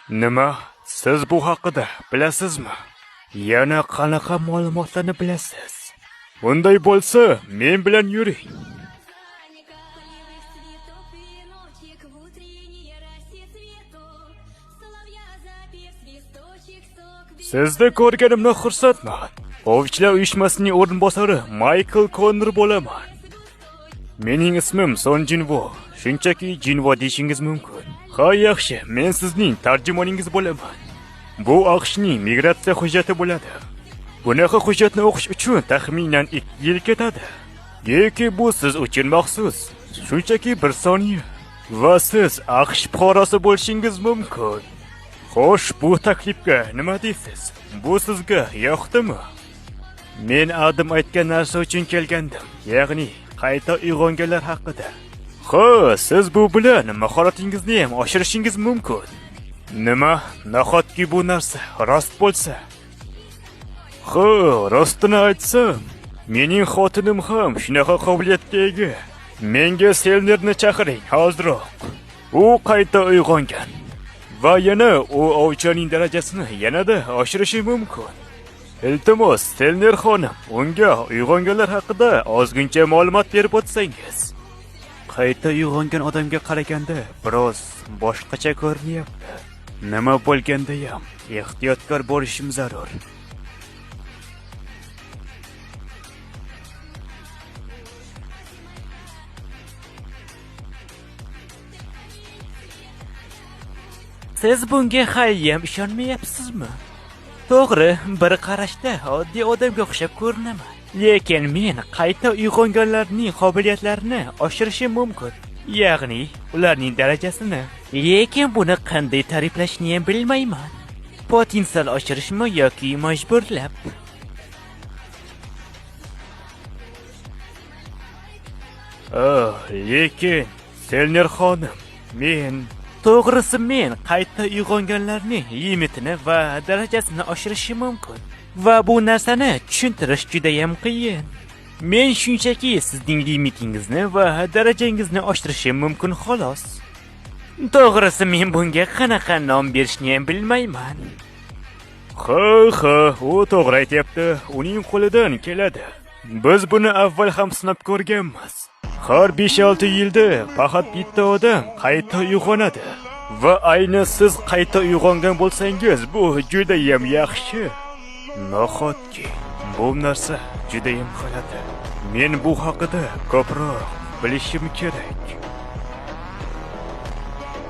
Nima? Siz bu haqida bilasizmi? Yana qanaqa ma'lumotlarni bilasiz? Bunday bo'lsa, men bilan yuring. Sizni ko'rganimdan xursandman. Ovchilar uyushmasining o'rinbosari Michael Connor bo'laman. Mening ismim Son Jinvo. Shunchaki Jinvo deyishingiz mumkin. Ha, yaxshi, men sizning tarjimoningiz bo'laman. Bu AQShning migratsiya hujjati bo'ladi. Bunaqa hujjatni o'qish uchun taxminan 2 yil ketadi. Yoki bu siz uchun maxsus. Shunchaki 1 soniya. Va siz AQSh fuqarosi bo'lishingiz mumkin. Xo'sh, bu taklifga nima deysiz? Bu sizga yoqdimi? Men Adam aytgan narsa uchun kelgandim. Ya'ni qayta uyg'onganlar haqida. Xo'sh, siz bu bilan mahoratingizni ham oshirishingiz mumkin. Nima? Nahotki bu narsa rost bo'lsa? Rostini aytsam, mening xotinim ham shunaqa qobiliyatga ega. Menga Selnerni chaqiring hozirroq. U qayta uyg'ongan. Va yana u ovchining darajasini yanada oshirishi mumkin. Iltimos, Selner xonim, unga uyg'onganlar haqida ozgincha ma'lumot berib o'tsangiz. Qayta uyg'ongan odamga qaraganda biroz boshqacha ko'rinyapti. Nima bo'lganda ham ehtiyotkor bo'lishim zarur. Siz bunga haliyam ishonmayapsizmi? To'g'ri, bir qarashda oddiy odamga o'xshab ko'rinaman. Lekin men qayta uyg'onganlarning qobiliyatlarini oshirishim mumkin. Ya'ni ularning darajasini. Lekin buni qanday ta'riflashni ham bilmayman. Potensial oshirishmi yoki majburlab? Lekin Selner xonim, to'g'risi men qayta uyg'onganlarning limitini va darajasini oshirishim mumkin. Va bu narsani tushuntirish juda ham qiyin. Men shunchaki sizning limitingizni va darajangizni oshirishim mumkin xolos. To'g'risi men bunga qanaqa nom berishni ham bilmayman. U to'g'ri aytyapti. Uning qo'lidan keladi. Biz buni avval ham sinab ko'rganmiz. Har 5-6 yilda faqat bitta odam qayta uyg'onadi. Va ayni siz qayta uyg'ongan bo'lsangiz, bu juda ham yaxshi. Nahotki bu narsa juda ham g'alati. Men bu haqida ko'proq bilishim kerak.